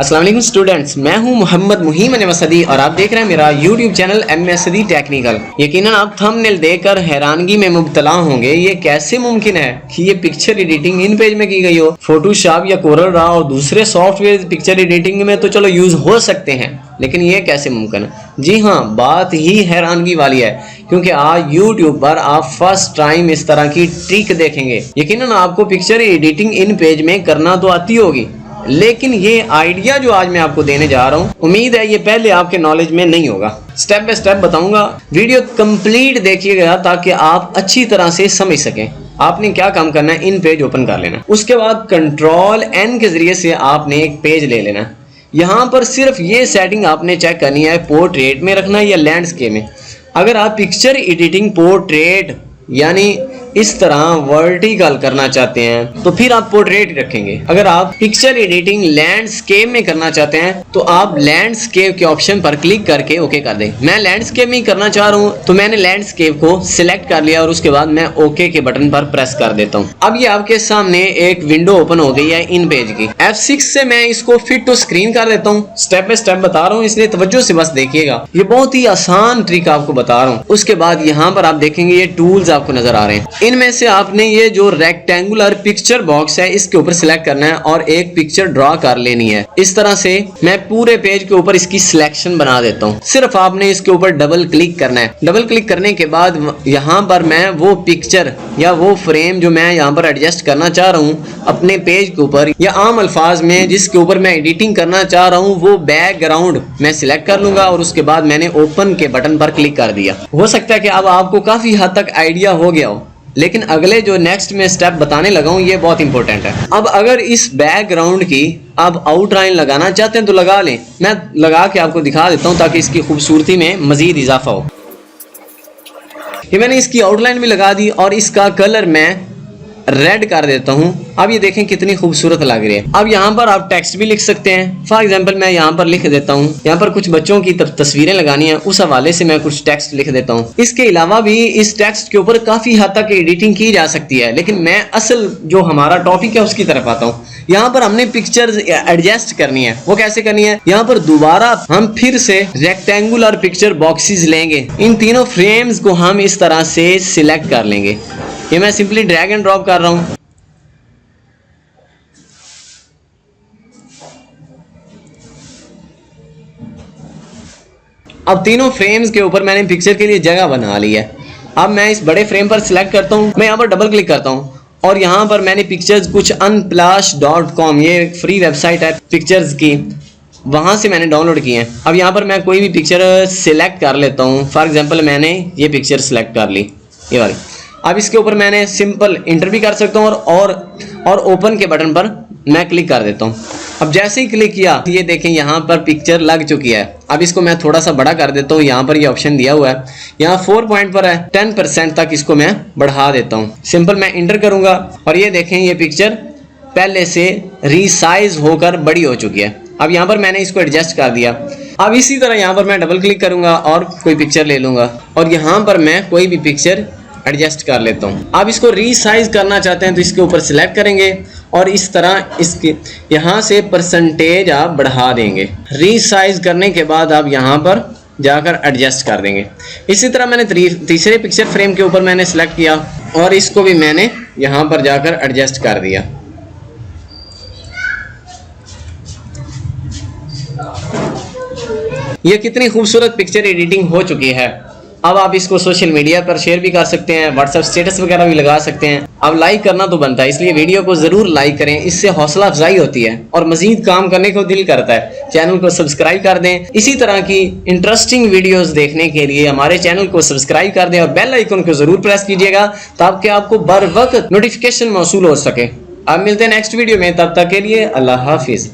अस्सलाम वालेकुम स्टूडेंट्स, मैं हूं मोहम्मद मुहीम नवासदी और आप देख रहे हैं मेरा यूट्यूब चैनल एमएसडी टेक्निकल। यकीनन आप थंबनेल देखकर हैरानगी में मुब्तला होंगे, ये कैसे मुमकिन है कि ये पिक्चर एडिटिंग इन पेज में की गई हो। फोटोशॉप या कोरल ड्रॉ और दूसरे सॉफ्टवेयर पिक्चर एडिटिंग में तो चलो यूज हो सकते हैं, लेकिन ये कैसे मुमकिन है? जी हाँ, बात ही हैरानगी वाली है, क्योंकि आज यूट्यूब पर आप फर्स्ट टाइम इस तरह की ट्रिक देखेंगे। यकीनन आपको पिक्चर एडिटिंग इन पेज में करना तो आती होगी, लेकिन ये आइडिया जो आज मैं आपको देने जा रहा हूँ, उम्मीद है ये पहले आपके नॉलेज में नहीं होगा। स्टेप बाय स्टेप बताऊंगा, वीडियो कंप्लीट देखिएगा ताकि आप अच्छी तरह से समझ सकें। आपने क्या काम करना है, इन पेज ओपन कर लेना, उसके बाद कंट्रोल एन के जरिए से आपने एक पेज ले लेना। यहाँ पर सिर्फ ये सेटिंग आपने चेक करनी है, पोर्ट्रेट में रखना है या लैंडस्केप में। अगर आप पिक्चर एडिटिंग पोर्ट्रेट यानी इस तरह वर्टिकल करना चाहते हैं तो फिर आप पोर्ट्रेट रखेंगे। अगर आप पिक्चर एडिटिंग लैंडस्केप में करना चाहते हैं तो आप लैंडस्केप के ऑप्शन पर क्लिक करके ओके कर दें। मैं लैंडस्केप में करना चाह रहा हूं तो मैंने लैंडस्केप को सिलेक्ट कर लिया और उसके बाद मैं ओके के बटन पर प्रेस कर देता हूं। अब ये आपके सामने एक विंडो ओपन हो गई है इन पेज की। F6 से मैं इसको फिट टू स्क्रीन कर देता हूँ। स्टेप बाय स्टेप बता रहा हूँ, इसलिए तवज्जो से बस देखिएगा। ये बहुत ही आसान ट्रिक आपको बता रहा हूँ। उसके बाद यहाँ पर आप देखेंगे ये टूल्स आपको नजर आ रहे हैं। इनमें से आपने ये जो रेक्टेंगुलर पिक्चर बॉक्स है इसके ऊपर सिलेक्ट करना है और एक पिक्चर ड्रॉ कर लेनी है। इस तरह से मैं पूरे पेज के ऊपर इसकी सिलेक्शन बना देता हूँ। सिर्फ आपने इसके ऊपर डबल क्लिक करना है। डबल क्लिक करने के बाद यहाँ पर मैं वो पिक्चर या वो फ्रेम जो मैं यहाँ पर एडजस्ट करना चाह रहा हूँ अपने पेज के ऊपर, या आम अल्फाज में जिसके ऊपर मैं एडिटिंग करना चाह रहा हूँ, वो बैकग्राउंड मैं सिलेक्ट कर लूंगा और उसके बाद मैंने ओपन के बटन पर क्लिक कर दिया। हो सकता है कि अब आपको काफी हद तक आइडिया हो गया हो, लेकिन अगले जो नेक्स्ट में स्टेप बताने लगा हूं ये बहुत इंपॉर्टेंट है। अब अगर इस बैकग्राउंड की आप आउटलाइन लगाना चाहते हैं तो लगा लें। मैं लगा के आपको दिखा देता हूं ताकि इसकी खूबसूरती में मजीद इजाफा हो। ये मैंने इसकी आउटलाइन भी लगा दी और इसका कलर मैं रेड कर देता हूं। अब ये देखें कितनी खूबसूरत लग रही है। अब यहाँ पर आप टेक्स्ट भी लिख सकते हैं। फॉर एग्जांपल मैं यहाँ पर लिख देता हूँ, यहाँ पर कुछ बच्चों की तस्वीरें लगानी है, उस हवाले से मैं कुछ टेक्स्ट लिख देता हूँ। इसके अलावा भी इस टेक्स्ट के ऊपर काफी हद तक एडिटिंग की जा सकती है, लेकिन मैं असल जो हमारा टॉपिक है उसकी तरफ आता हूँ। यहाँ पर हमने पिक्चर्स एडजस्ट करनी है। वो कैसे करनी है? यहाँ पर दोबारा हम फिर से रेक्टेंगुलर पिक्चर बॉक्सेस लेंगे। इन तीनों फ्रेम्स को हम इस तरह से सिलेक्ट कर लेंगे। ये मैं सिंपली ड्रैग एंड ड्रॉप कर रहा हूं। अब तीनों फ्रेम्स के ऊपर मैंने पिक्चर के लिए जगह बना ली है। अब मैं इस बड़े फ्रेम पर सिलेक्ट करता हूं, मैं यहाँ पर डबल क्लिक करता हूं और यहाँ पर मैंने पिक्चर्स कुछ unplash.com, ये एक फ्री वेबसाइट है पिक्चर्स की, वहां से मैंने डाउनलोड किए हैं। अब यहाँ पर मैं कोई भी पिक्चर सिलेक्ट कर लेता हूँ। फॉर एग्जांपल मैंने ये पिक्चर सिलेक्ट कर ली, ये वाली। अब इसके ऊपर मैंने सिंपल इंटर भी कर सकता हूँ और ओपन के बटन पर मैं क्लिक कर देता हूँ। अब जैसे ही क्लिक किया ये देखें यहाँ पर पिक्चर लग चुकी है। अब इसको मैं थोड़ा सा बड़ा कर देता हूँ। यहाँ पर ये ऑप्शन दिया हुआ है, यहाँ 4 पॉइंट पर है, 10% तक इसको मैं बढ़ा देता हूँ। सिंपल मैं इंटर करूँगा और ये देखें ये पिक्चर पहले से रीसाइज होकर बड़ी हो चुकी है। अब यहाँ पर मैंने इसको एडजस्ट कर दिया। अब इसी तरह यहाँ पर मैं डबल क्लिक करूँगा और कोई पिक्चर ले लूँगा और यहाँ पर मैं कोई भी पिक्चर एडजस्ट कर लेता हूँ। अब इसको रीसाइज करना चाहते हैं तो इसके ऊपर सिलेक्ट करेंगे और इस तरह इसके यहाँ से परसेंटेज आप बढ़ा देंगे। रीसाइज करने के बाद आप यहाँ पर जाकर एडजस्ट कर देंगे। इसी तरह मैंने तीसरे पिक्चर फ्रेम के ऊपर मैंने सिलेक्ट किया और इसको भी मैंने यहाँ पर जाकर एडजस्ट कर दिया। ये कितनी खूबसूरत पिक्चर एडिटिंग हो चुकी है। अब आप इसको सोशल मीडिया पर शेयर भी कर सकते हैं, व्हाट्सएप स्टेटस वगैरह भी लगा सकते हैं। अब लाइक करना तो बनता है, इसलिए वीडियो को जरूर लाइक करें, इससे हौसला अफजाई होती है और मजीद काम करने को दिल करता है। चैनल को सब्सक्राइब कर दें। इसी तरह की इंटरेस्टिंग वीडियोस देखने के लिए हमारे चैनल को सब्सक्राइब कर दें और बेल आइकन को जरूर प्रेस कीजिएगा ताकि आपको बर वक्त नोटिफिकेशन मौसूल हो सके। अब मिलते हैं नेक्स्ट वीडियो में, तब तक के लिए अल्लाह हाफिज।